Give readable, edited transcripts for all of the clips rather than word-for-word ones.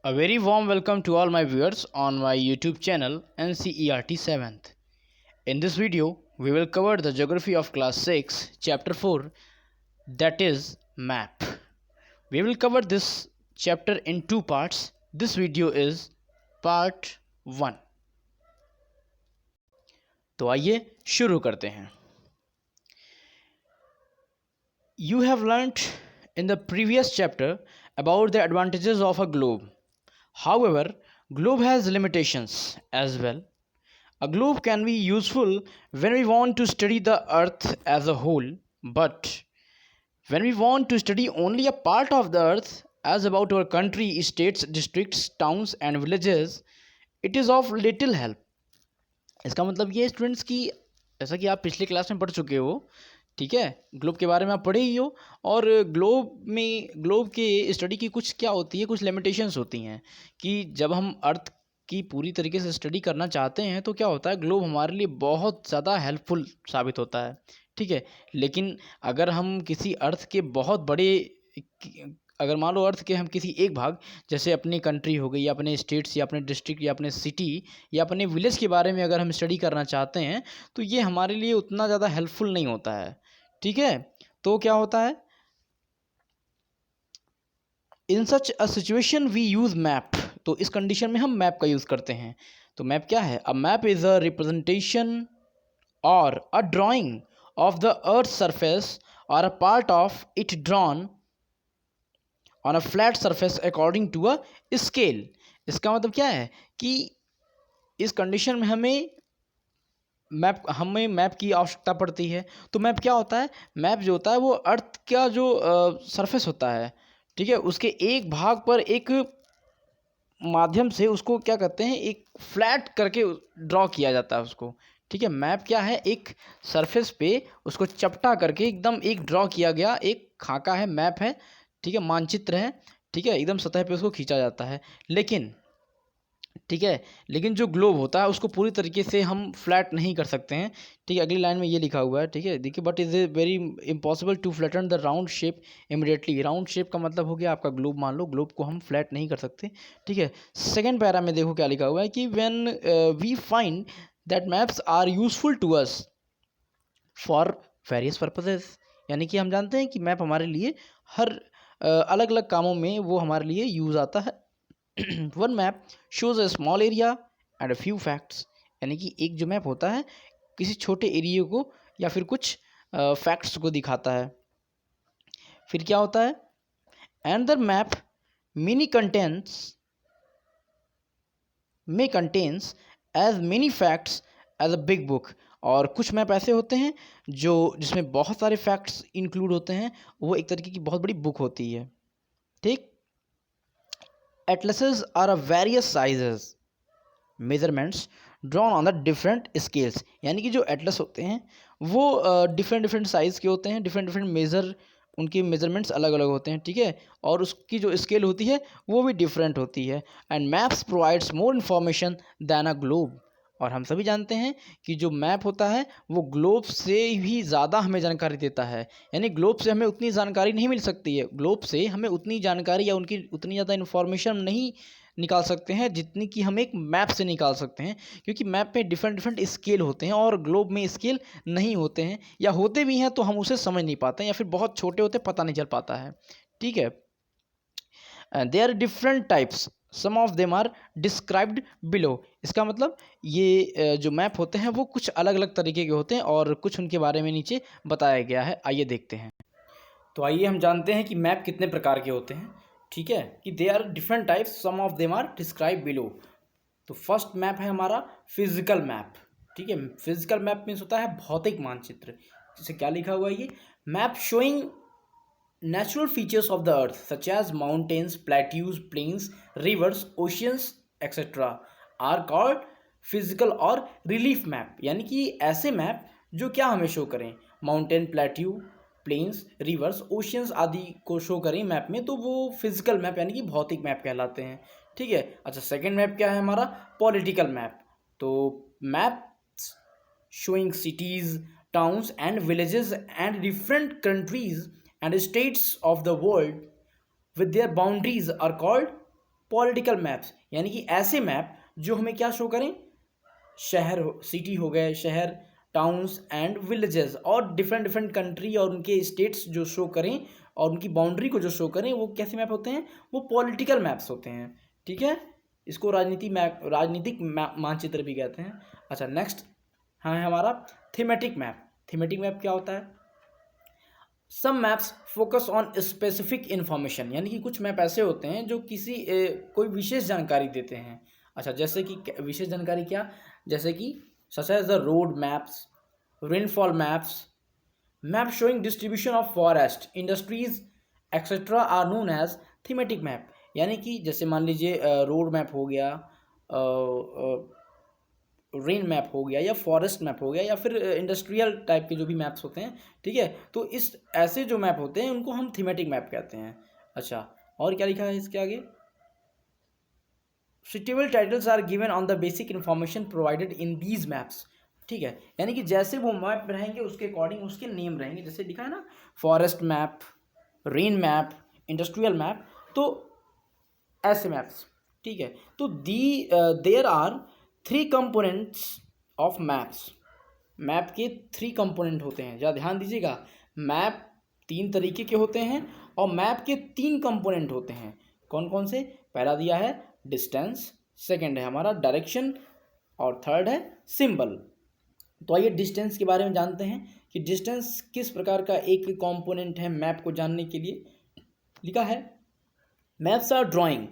A very warm welcome to all my viewers on my YouTube channel NCERT 7th. In this video, we will cover the geography of class 6, chapter 4, that is map. We will cover this chapter in two parts. This video is part 1. तो आइए शुरू करते हैं. You have learnt in the previous chapter about the advantages of a globe. However, globe has limitations as well. A globe can be useful when we want to study the earth as a whole, but when we want to study only a part of the earth, as about our country, states, districts, towns and villages, it is of little help. इसका मतलब ये students की, जैसा कि आप पिछले class में पढ़ चुके हो, ठीक है, ग्लोब के बारे में आप पढ़े ही हो. और ग्लोब के स्टडी की कुछ क्या होती है, कुछ लिमिटेशंस होती हैं कि जब हम अर्थ की पूरी तरीके से स्टडी करना चाहते हैं तो क्या होता है, ग्लोब हमारे लिए बहुत ज़्यादा हेल्पफुल साबित होता है. ठीक है, लेकिन अगर हम किसी अर्थ के बहुत बड़े, अगर मान लो अर्थ के हम किसी एक भाग, जैसे अपनी कंट्री हो गई या अपने स्टेट्स या अपने डिस्ट्रिक्ट या अपने सिटी या अपने विलेज के बारे में अगर हम स्टडी करना चाहते हैं तो ये हमारे लिए उतना ज़्यादा हेल्पफुल नहीं होता है. ठीक है, तो क्या होता है, in such a situation we use map. तो इस कंडीशन में हम मैप का यूज़ करते हैं. तो मैप क्या है? A map is a representation और a drawing of the earth surface और a part of it drawn on a flat surface according to a scale. इसका मतलब क्या है कि इस कंडीशन में हमें मैप की आवश्यकता पड़ती है. तो मैप क्या होता है? मैप जो होता है वो अर्थ का जो सरफेस होता है, ठीक है, उसके एक भाग पर एक माध्यम से उसको क्या करते हैं, एक फ्लैट करके ड्रॉ किया जाता है उसको. ठीक है, मैप क्या है? एक सरफेस पे उसको चपटा करके एकदम एक ड्रॉ किया गया एक खाका है, मैप है, ठीक है, मानचित्र है, ठीक है, एकदम सतह पे उसको खींचा जाता है. लेकिन ठीक है, लेकिन जो ग्लोब होता है उसको पूरी तरीके से हम फ्लैट नहीं कर सकते हैं. ठीक है, अगली लाइन में ये लिखा हुआ है, ठीक है, देखिए, but is very impossible to flatten the round shape immediately. Round shape का मतलब हो गया आपका ग्लोब. मान लो ग्लोब को हम फ्लैट नहीं कर सकते. ठीक है, सेकेंड पैरा में देखो क्या लिखा हुआ है कि when we find that maps are useful to us for various purposes. यानी कि हम जानते हैं कि मैप हमारे लिए हर अलग अलग कामों में वो हमारे लिए यूज़ आता है. One map shows a small area and a few facts. यानी कि एक जो मैप होता है किसी छोटे एरिया को या फिर कुछ फैक्ट्स को दिखाता है. फिर क्या होता है? And the map mini contains as many facts as a big book. और कुछ मैप ऐसे होते हैं जो जिसमें बहुत सारे फैक्ट्स इंक्लूड होते हैं, वो एक तरीके की बहुत बड़ी बुक होती है. ठीक, atlases are of various sizes measurements drawn on the different scales. यानी कि जो एटलस होते हैं वो डिफरेंट डिफरेंट साइज़ के होते हैं, डिफरेंट डिफरेंट मेज़र, उनके मेजरमेंट्स अलग अलग होते हैं. ठीक है, और उसकी जो स्केल होती है वो भी डिफरेंट होती है. And maps provides more information then a globe. और हम सभी जानते हैं कि जो मैप होता है वो ग्लोब से भी ज़्यादा हमें जानकारी देता है. यानी ग्लोब से हमें उतनी जानकारी नहीं मिल सकती है, ग्लोब से हमें उतनी जानकारी या उनकी उतनी ज़्यादा इन्फॉर्मेशन नहीं निकाल सकते हैं जितनी कि हम एक मैप से निकाल सकते हैं. क्योंकि मैप में डिफरेंट डिफरेंट स्केल होते हैं और ग्लोब में स्केल नहीं होते हैं, या होते भी हैं तो हम उसे समझ नहीं पाते हैं, या फिर बहुत छोटे होते पता नहीं चल पाता है. ठीक है, they are different types, some of them are described below. इसका मतलब ये जो मैप होते हैं वो कुछ अलग अलग तरीके के होते हैं और कुछ उनके बारे में नीचे बताया गया है. आइए देखते हैं. तो आइए हम जानते हैं कि मैप कितने प्रकार के होते हैं. ठीक है, कि they are different types, some of them are describe below. तो फर्स्ट मैप है हमारा फिजिकल मैप. ठीक है, फिजिकल मैप मीन्स होता है भौतिक मानचित्र. जिसे क्या लिखा हुआ है? ये map showing natural features of the earth such as mountains, plateaus, plains, rivers, oceans, etc. are called physical और रिलीफ मैप. यानी कि ऐसे मैप जो क्या हमें शो करें, mountain, plateau, plains, rivers, oceans आदि को शो करें मैप में, तो वो फिजिकल मैप यानी कि भौतिक मैप कहलाते हैं. ठीक है, अच्छा, सेकेंड मैप क्या है हमारा? Political map. तो map showing cities, towns and villages and different countries and states of the world with their boundaries are called political maps, यानी कि ऐसे मैप जो हमें क्या शो करें, शहर सिटी हो गए, शहर, टाउन्स एंड विलेजेस, और डिफरेंट डिफरेंट कंट्री और उनके स्टेट्स जो शो करें और उनकी बाउंड्री को जो शो करें, वो कैसे मैप होते हैं, वो पॉलिटिकल मैप्स होते हैं। ठीक है, इसको राजनीतिक मानचित्र भी कहते हैं। अच्छा, नेक्स्ट हाँ है हमारा थीमेटिक मैप। थीमेटिक मैप क्या होता है? Some maps focus on specific information, यानी कि कुछ मैप ऐसे होते हैं जो किसी कोई विशेष जानकारी देते हैं। अच्छा, जैसे कि विशेष जानकारी क्या, जैसे कि such as the road maps, rainfall maps, map showing distribution of forest, industries etcetera are known as thematic map. यानी कि जैसे मान लीजिए रोड मैप हो गया, रेन मैप हो गया, या फॉरेस्ट मैप हो गया, या फिर इंडस्ट्रियल टाइप के जो भी मैप्स होते हैं। ठीक है, तो इस ऐसे जो मैप होते हैं उनको हम थीमेटिक मैप कहते हैं। अच्छा, और क्या लिखा है इसके आगे? Suitable titles are given on the basic information provided in these maps. ठीक है, यानी कि जैसे वो मैप रहेंगे उसके अकॉर्डिंग उसके नेम रहेंगे, जैसे लिखा है ना, forest map, rain map, industrial map, तो ऐसे मैप्स। ठीक है, तो there are 3 components of maps. Map के 3 कंपोनेंट होते हैं, ज़रा ध्यान दीजिएगा। मैप 3 तरीके के होते हैं और मैप के 3 कंपोनेंट होते हैं। कौन कौन से? पहला दिया है डिस्टेंस, सेकंड है हमारा डायरेक्शन, और थर्ड है सिंबल। तो आइए डिस्टेंस के बारे में जानते हैं कि डिस्टेंस किस प्रकार का एक कंपोनेंट है मैप को जानने के लिए। लिखा है, maps are drawing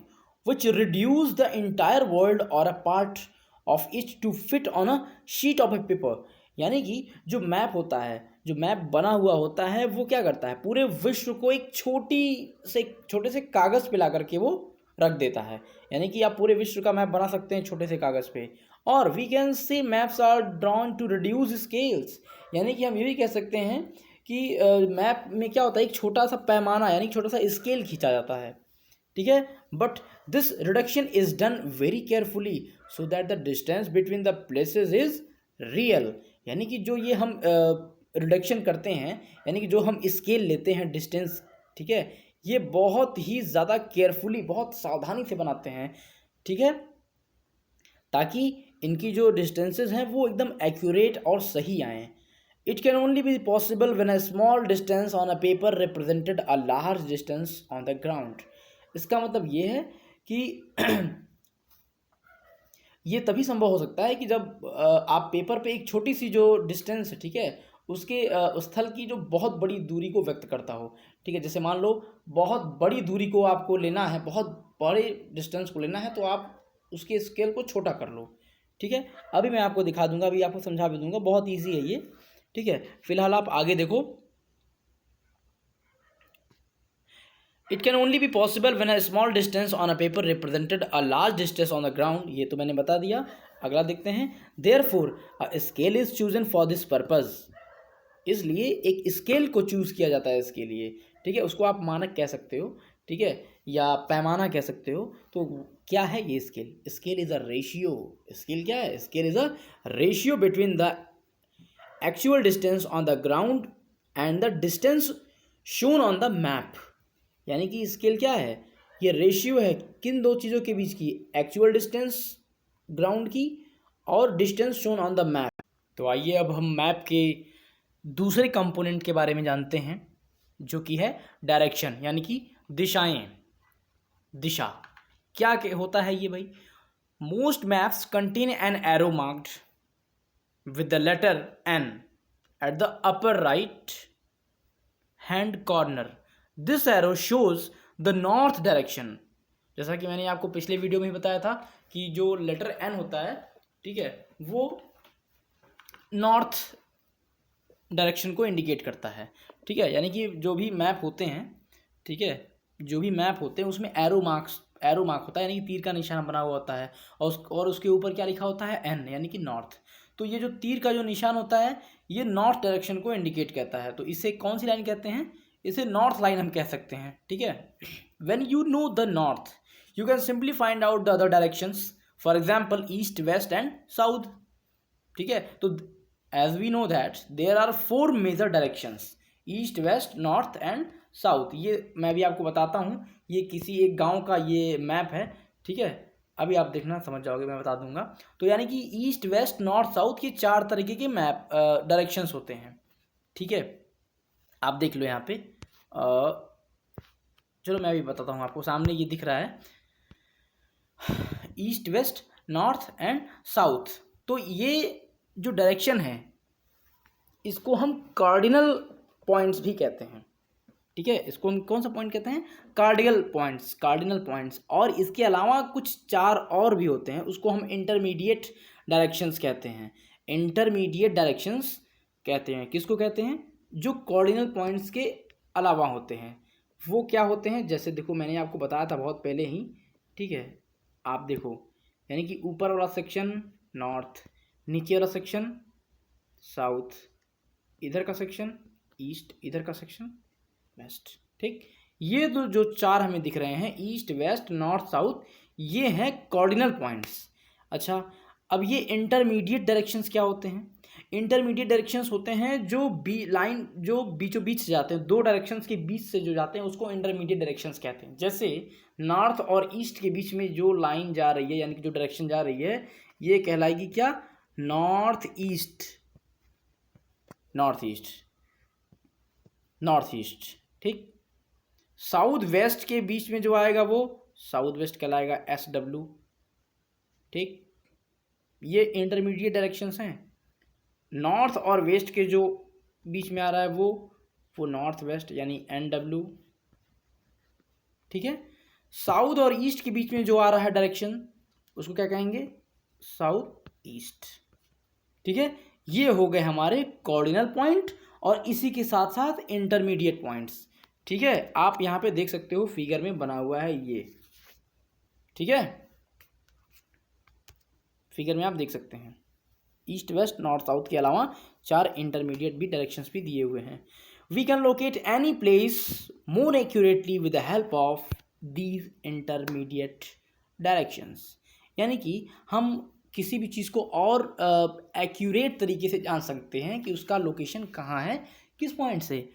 which reduce the entire world or a part of it to fit on a sheet of a paper। यानी कि जो मैप होता है, जो मैप बना हुआ होता है, वो क्या करता है, पूरे विश्व को एक छोटे से कागज़ पे ला करके वो रख देता है। यानी कि आप पूरे विश्व का मैप बना सकते हैं छोटे से कागज़ पे। और we can say maps are drawn to reduce scales, यानी कि हम ये भी कह सकते हैं कि मैप में क्या होता है, एक छोटा सा पैमाना यानी छोटा सा स्केल खींचा जाता है। ठीक है, but this reduction is done very carefully so that the distance between the places is real. यानी कि जो ये हम रिडक्शन करते हैं, यानी कि जो हम स्केल लेते हैं डिस्टेंस, ठीक है, ये बहुत ही ज़्यादा केयरफुली, बहुत सावधानी से बनाते हैं। ठीक है, ताकि इनकी जो डिस्टेंसेस हैं वो एकदम एक्यूरेट और सही आएँ। It can only be possible when a small distance on a paper represented a large distance on the ground. इसका मतलब ये है कि ये तभी संभव हो सकता है कि जब आप पेपर पे एक छोटी सी जो डिस्टेंस है, ठीक है, उसके स्थल की जो बहुत बड़ी दूरी को व्यक्त करता हो। ठीक है, जैसे मान लो बहुत बड़ी दूरी को आपको लेना है, बहुत बड़े डिस्टेंस को लेना है, तो आप उसके स्केल को छोटा कर लो। ठीक है, अभी मैं आपको दिखा दूंगा, अभी आपको समझा भी दूंगा, बहुत ईजी है ये। ठीक है, फिलहाल आप आगे देखो। It can only be possible when a small distance on a paper represented a large distance on the ground. ये तो मैंने बता दिया। अगला देखते हैं, therefore a scale is chosen for this purpose. इसलिए एक स्केल को चूज किया जाता है इसके लिए। ठीक है, उसको आप मानक कह सकते हो, ठीक है, या पैमाना कह सकते हो। तो क्या है ये scale? Scale is a ratio. Scale क्या है? Scale is a ratio between the actual distance on the ground and the distance shown on the map. यानी कि स्केल क्या है? ये रेशियो है किन दो चीज़ों के बीच की? एक्चुअल डिस्टेंस ग्राउंड की और distance shown on the map. तो आइए अब हम मैप के दूसरे कंपोनेंट के बारे में जानते हैं, जो कि है डायरेक्शन, यानी कि दिशाएं। दिशा क्या होता है ये भाई? Most maps contain an arrow marked with the letter N at the upper right hand corner. This arrow shows the north direction. जैसा कि मैंने आपको पिछले वीडियो में ही बताया था कि जो लेटर एन होता है, ठीक है, वो नॉर्थ डायरेक्शन को इंडिकेट करता है। ठीक है, यानी कि जो भी मैप होते हैं, ठीक है, जो भी मैप होते हैं उसमें एरो मार्क होता है, यानी कि तीर का निशान बना हुआ होता है, और उसके ऊपर क्या लिखा होता है? एन, यानी कि नॉर्थ। तो ये जो तीर का जो निशान होता है, ये नॉर्थ डायरेक्शन को इंडिकेट करता है। तो इसे कौन सी लाइन कहते हैं? इसे नॉर्थ लाइन हम कह सकते हैं। ठीक है, when you know the north you can simply find out the other directions, for example east, west and south. ठीक है, तो as we know that there are 4 major directions, east, west, north and south. ये मैं भी आपको बताता हूँ, ये किसी एक गांव का ये मैप है, ठीक है, अभी आप देखना समझ जाओगे, मैं बता दूंगा। तो यानी कि ईस्ट वेस्ट नॉर्थ साउथ, ये 4 तरीके के मैप डायरेक्शंस होते हैं। ठीक है, आप देख लो यहाँ पे। चलो मैं भी बताता हूँ आपको, सामने ये दिख रहा है east west north and south. तो ये जो डायरेक्शन है इसको हम कार्डिनल पॉइंट्स भी कहते हैं। ठीक है, इसको हम कौन सा पॉइंट कहते हैं? Cardinal points, cardinal points. और इसके अलावा कुछ 4 और भी होते हैं, उसको हम इंटरमीडिएट डायरेक्शंस कहते हैं। इंटरमीडिएट डायरेक्शंस कहते हैं, किसको कहते हैं? जो कार्डिनल पॉइंट्स के अलावा होते हैं। वो क्या होते हैं? जैसे देखो, मैंने आपको बताया था बहुत पहले ही। ठीक है, आप देखो, यानी कि ऊपर वाला सेक्शन नॉर्थ, नीचे वाला सेक्शन साउथ, इधर का सेक्शन ईस्ट, इधर का सेक्शन वेस्ट। ठीक, ये तो जो 4 हमें दिख रहे हैं, ईस्ट वेस्ट नॉर्थ साउथ, ये हैं कार्डिनल पॉइंट्स। अच्छा, अब ये इंटरमीडिएट डायरेक्शंस क्या होते हैं? इंटरमीडिएट डायरेक्शंस होते हैं जो लाइन जो बीचों बीच से जाते हैं, 2 डायरेक्शंस के बीच से जो जाते हैं, उसको इंटरमीडिएट डायरेक्शंस कहते हैं। जैसे नॉर्थ और ईस्ट के बीच में जो लाइन जा रही है, यानी कि जो डायरेक्शन जा रही है, ये कहलाएगी क्या? North east, north east, north east. ठीक, साउथ वेस्ट के बीच में जो आएगा वो साउथ वेस्ट कहलाएगा, SW। ठीक, ये इंटरमीडिएट डायरेक्शंस हैं। नॉर्थ और वेस्ट के जो बीच में आ रहा है वो नॉर्थ वेस्ट यानी NW। ठीक है, साउथ और ईस्ट के बीच में जो आ रहा है डायरेक्शन, उसको क्या कहेंगे? South east. ठीक है, ये हो गए हमारे कार्डिनल पॉइंट और इसी के साथ साथ इंटरमीडिएट पॉइंट्स। ठीक है, आप यहाँ पे देख सकते हो फिगर में बना हुआ है ये। ठीक है, फिगर में आप देख सकते हैं ईस्ट वेस्ट नॉर्थ साउथ के अलावा 4 इंटरमीडिएट भी डायरेक्शंस भी दिए हुए हैं। We can locate any place more accurately with the help of these intermediate directions. यानी कि हम किसी भी चीज़ को और एक्यूरेट तरीके से जान सकते हैं कि उसका लोकेशन कहाँ है, किस पॉइंट से?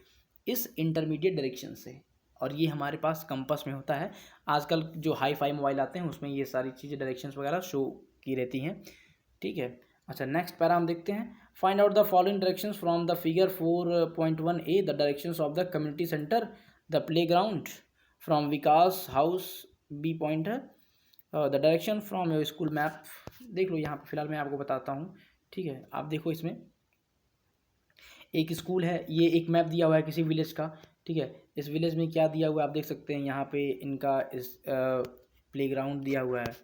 इस इंटरमीडिएट डायरेक्शन से। और ये हमारे पास कंपास में होता है। आजकल जो हाई फाई मोबाइल आते हैं उसमें ये सारी चीज़ें डायरेक्शंस वगैरह शो की रहती हैं। ठीक है, अच्छा नेक्स्ट पैरा हम देखते हैं। Find out the following directions from the figure 4.1a। The directions of the community centre, the playground, from Vikas house B point है, the direction from your school map. देख लो यहाँ पे फिलहाल मैं आपको बताता हूँ। ठीक है, आप देखो, इसमें एक स्कूल है, ये एक मैप दिया हुआ है किसी विलेज का। ठीक है, इस विलेज में क्या दिया हुआ है आप देख सकते हैं, यहाँ पे इनका इस प्लेग्राउंड दिया हुआ है।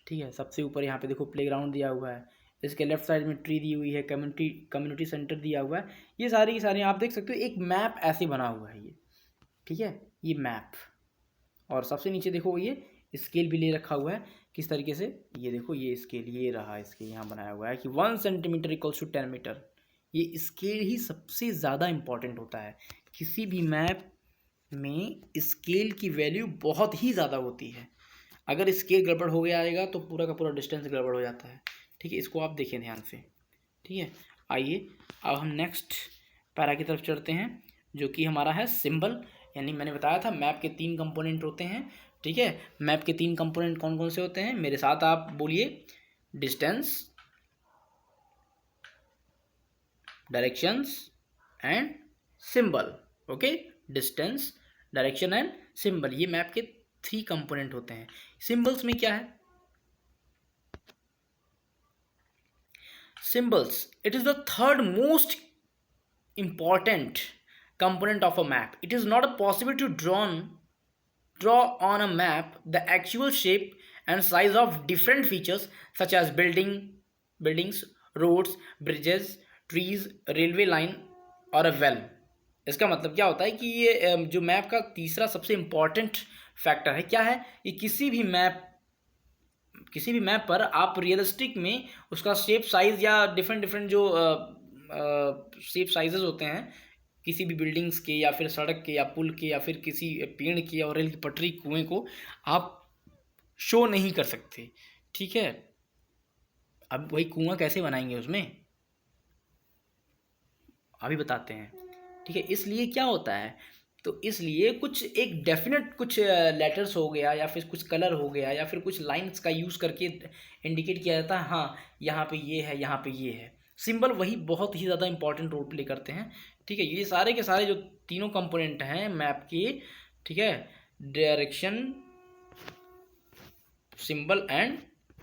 ठीक है, सबसे ऊपर यहाँ पे देखो प्लेग्राउंड दिया हुआ है, इसके लेफ्ट साइड में ट्री दी हुई है, कम्युनिटी सेंटर दिया हुआ है। ये सारी की सारी आप देख सकते हो, एक मैप ऐसे बना हुआ है ये। ठीक है, ये मैप। और सबसे नीचे देखो ये स्केल भी ले रखा हुआ है, किस तरीके से, ये देखो ये स्केल, ये रहा स्केल यहाँ बनाया हुआ है कि 1 सेंटीमीटर इक्वल्स टू 10 मीटर। ये स्केल ही सबसे ज़्यादा इम्पॉर्टेंट होता है किसी भी मैप में। स्केल की वैल्यू बहुत ही ज़्यादा होती है। अगर स्केल गड़बड़ हो गया आएगा तो पूरा का पूरा डिस्टेंस गड़बड़ हो जाता है। ठीक है, इसको आप देखें ध्यान से। ठीक है, आइए अब हम नेक्स्ट पैरा की तरफ चढ़ते हैं, जो कि हमारा है सिंबल। यानी मैंने बताया था मैप के 3 कंपोनेंट होते हैं। ठीक है, मैप के 3 कंपोनेंट कौन कौन से होते हैं? मेरे साथ आप बोलिए, distance, directions and symbol. Okay, distance, direction and symbol, ये मैप के 3 कंपोनेंट होते हैं। सिंबल्स में क्या है? Symbols, it is the third most important component of a map. It is not possible to draw on a map the actual shape and size of different features such as buildings, roads, bridges, trees, railway line और a well. इसका मतलब क्या होता है कि ये जो map का तीसरा सबसे इम्पॉर्टेंट फैक्टर है, क्या है? ये किसी भी मैप पर आप रियलिस्टिक में उसका शेप साइज या डिफरेंट जो शेप साइजेस होते हैं किसी भी बिल्डिंग्स के या फिर सड़क के या पुल के या फिर किसी पेड़ के और रेल की पटरी, कुएं को आप शो नहीं कर सकते। ठीक है, अब वही कुआं कैसे बनाएंगे उसमें, अभी बताते हैं। ठीक है, इसलिए क्या होता है, तो इसलिए कुछ एक डेफिनेट कुछ लेटर्स हो गया या फिर कुछ कलर हो गया या फिर कुछ लाइंस का यूज़ करके इंडिकेट किया जाता है, हाँ यहाँ पे ये है, यहाँ पे ये है। सिंबल वही बहुत ही ज़्यादा इंपॉर्टेंट रोल प्ले करते हैं, ठीक है। ये सारे के सारे जो तीनों कंपोनेंट हैं मैप के, ठीक है, डायरेक्शन, सिंबल एंड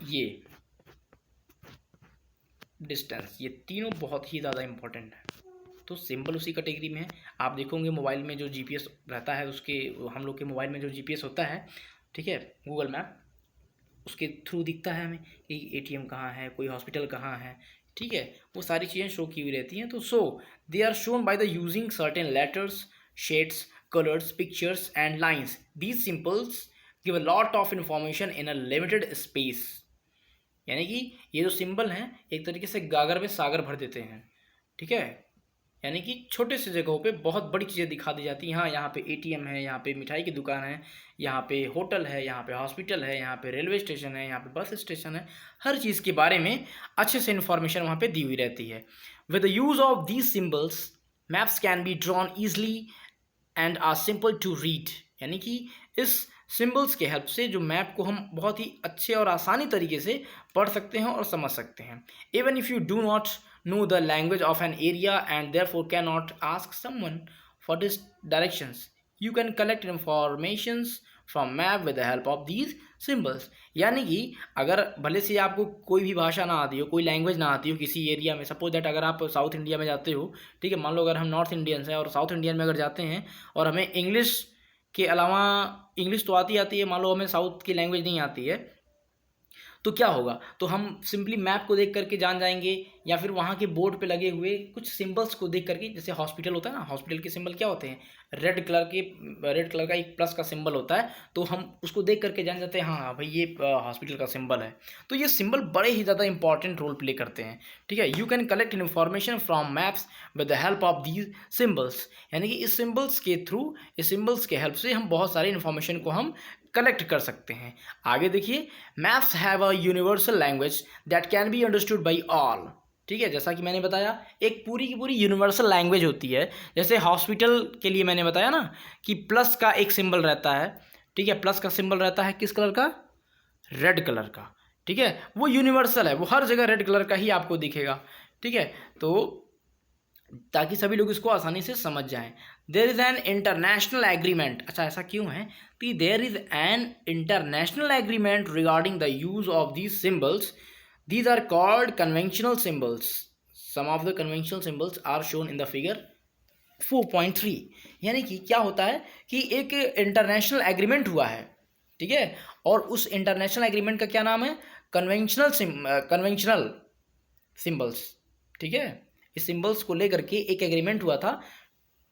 ये डिस्टेंस, ये तीनों बहुत ही ज़्यादा इंपॉर्टेंट है। तो सिंबल उसी कैटेगरी में है। आप देखोगे मोबाइल में जो जीपीएस रहता है, उसके हम लोग के मोबाइल में जो जीपीएस होता है, ठीक है, गूगल मैप, उसके थ्रू दिखता है हमें कि एटीएम कहाँ है, कोई हॉस्पिटल कहाँ है, ठीक है, वो सारी चीज़ें शो की हुई रहती हैं। तो they are shown by the using certain letters, shades, colours, pictures and lines. These symbols give a lot of information in a limited space. यानी कि ये जो सिंबल हैं एक तरीके से गागर में सागर भर देते हैं, ठीक है। यानी कि छोटे से जगहों पे बहुत बड़ी चीज़ें दिखा दी जाती हैं। हाँ, यहाँ पे एटीएम है, यहाँ पे मिठाई की दुकान है, यहाँ पे होटल है, यहाँ पे हॉस्पिटल है, यहाँ पे रेलवे स्टेशन है, यहाँ पे बस स्टेशन है। हर चीज़ के बारे में अच्छे से इन्फॉर्मेशन वहाँ पे दी हुई रहती है। With the use of these symbols maps can be drawn easily and are simple to read. यानी कि इस सिंबल्स के हेल्प से जो मैप को हम बहुत ही अच्छे और आसानी तरीके से पढ़ सकते हैं और समझ सकते हैं। Even if you do not know the language of an area and therefore cannot ask someone for this directions, you can collect informations from map with the help of these symbols। यानी कि अगर भले से आपको कोई भी भाषा ना आती हो, कोई लैंग्वेज ना आती हो किसी एरिया में, सपोज दैट अगर आप साउथ इंडिया में जाते हो, ठीक है, मान लो अगर हम नॉर्थ इंडियंस हैं और साउथ इंडियन में अगर जाते हैं और हमें इंग्लिश के अलावा, इंग्लिश तो आती है, मान लो हमें साउथ की लैंग्वेज नहीं आती है, तो क्या होगा, तो हम सिंपली मैप को देख करके जान जाएंगे या फिर वहाँ के बोर्ड पे लगे हुए कुछ सिंबल्स को देख करके। जैसे हॉस्पिटल होता है ना, हॉस्पिटल के सिंबल क्या होते हैं, रेड कलर का एक प्लस का सिंबल होता है, तो हम उसको देख करके जान जाते हैं हाँ भाई ये हॉस्पिटल का सिंबल है। तो ये सिंबल बड़े ही ज़्यादा इंपॉर्टेंट रोल प्ले करते हैं, ठीक है। You can collect information from maps with the help of these symbols. यानी कि इस सिम्बल्स के थ्रू, इस सिम्बल्स के हेल्प से हम बहुत सारी इन्फॉर्मेशन को हम कलेक्ट कर सकते हैं। आगे देखिए, maps have a universal language that can be understood by all. ठीक है, जैसा कि मैंने बताया एक पूरी की पूरी यूनिवर्सल लैंग्वेज होती है। जैसे हॉस्पिटल के लिए मैंने बताया ना कि प्लस का एक सिंबल रहता है, ठीक है, प्लस का सिंबल रहता है किस कलर का, रेड कलर का, ठीक है, वो यूनिवर्सल है, वो हर जगह रेड कलर का ही आपको दिखेगा, ठीक है, तो ताकि सभी लोग इसको आसानी से समझ जाएं। There is an international agreement. अच्छा, ऐसा क्यों है कि there is an international agreement regarding the use of these symbols. These are called conventional symbols. Some of the conventional symbols are shown in the figure 4.3। यानी कि क्या होता है कि एक इंटरनेशनल एग्रीमेंट हुआ है, ठीक है, और उस इंटरनेशनल एग्रीमेंट का क्या नाम है, कन्वेंशनल सिम्बल्स, ठीक है। इस सिंबल्स को लेकर के एक एग्रीमेंट हुआ था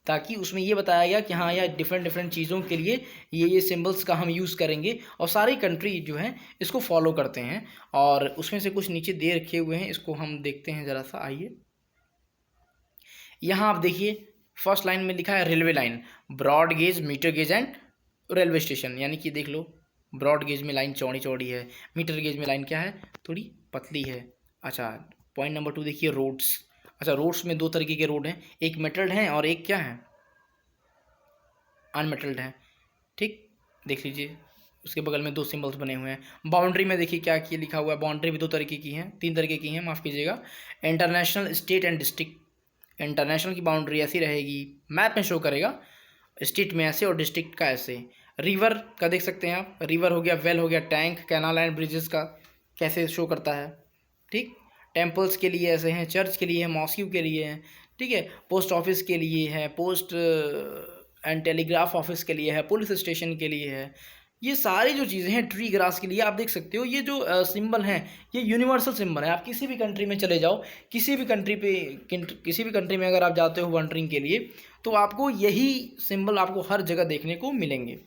ताकि उसमें ये बताया गया कि हाँ, यह डिफरेंट डिफरेंट चीज़ों के लिए ये सिंबल्स का हम यूज़ करेंगे, और सारी कंट्री जो हैं इसको फॉलो करते हैं। और उसमें से कुछ नीचे दे रखे हुए हैं, इसको हम देखते हैं ज़रा सा, आइए। यहाँ आप देखिए फर्स्ट लाइन में लिखा है railway line, broad gauge, metre gauge and railway station. यानी कि देख लो, ब्रॉड गेज में लाइन चौड़ी चौड़ी है, मीटर गेज में लाइन क्या है, थोड़ी पतली है। अच्छा, पॉइंट नंबर 2 देखिए, रोड्स। अच्छा, रोड्स में दो तरीके के रोड हैं, एक मेटल्ड हैं और एक क्या है, अनमेटल्ड हैं, ठीक, देख लीजिए। उसके बगल में दो सिंबल्स बने हुए हैं। बाउंड्री में देखिए क्या लिखा हुआ है, बाउंड्री भी दो तरीके की हैं, तीन तरीके की हैं, माफ़ कीजिएगा, international, state and district. International की बाउंड्री ऐसी रहेगी, मैप में शो करेगा, स्टेट में ऐसे और डिस्ट्रिक्ट का ऐसे। रिवर का देख सकते हैं आप, रिवर हो गया, वेल हो गया, टैंक, कैनाल एंड ब्रिजेस का कैसे शो करता है, ठीक। टेम्पल्स के लिए ऐसे हैं, चर्च के लिए है, मॉस्क्यू के लिए हैं, ठीक है, पोस्ट ऑफिस के लिए है, पोस्ट एंड टेलीग्राफ ऑफिस के लिए है, पुलिस स्टेशन के लिए है। ये सारी जो चीज़ें हैं, ट्री ग्रास के लिए आप देख सकते हो। ये जो सिंबल हैं ये यूनिवर्सल सिंबल है। आप किसी भी कंट्री में चले जाओ, किसी भी कंट्री में अगर आप जाते हो वंडरिंग के लिए, तो आपको यही सिंबल आपको हर जगह देखने को मिलेंगे।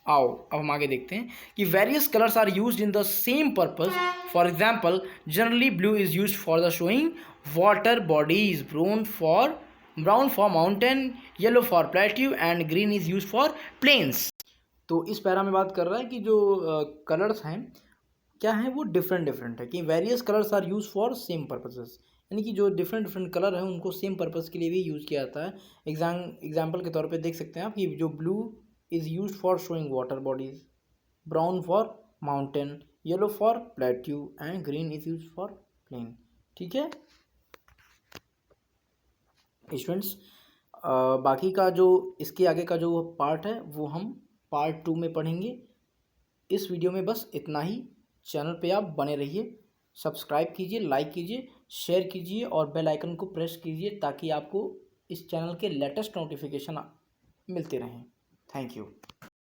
आओ अब हम आगे देखते हैं कि various colours are used in the same purpose. For example, generally blue is used for the showing water bodies, brown for mountain, yellow for plateau and green is used for plains. तो इस para में बात कर रहा है कि जो colours हैं क्या हैं वो डिफरेंट है, कि various colours are use for same purposes. यानी कि जो डिफरेंट डिफरेंट कलर है उनको सेम पर्पज़ के लिए भी यूज़ किया जाता है। एग्जाम्पल के तौर पे देख सकते हैं आप कि जो blue is use for showing water bodies, brown for mountain, yellow for plateau and green is use for plain. ठीक है स्टूडेंट्स, बाकी का जो इसके आगे का जो पार्ट है वो हम पार्ट 2 में पढ़ेंगे। इस वीडियो में बस इतना ही। चैनल पे आप बने रहिए, सब्सक्राइब कीजिए, लाइक कीजिए, शेयर कीजिए और बेल आइकन को प्रेस कीजिए ताकि आपको इस चैनल के लेटेस्ट नोटिफिकेशन मिलते रहें। Thank you.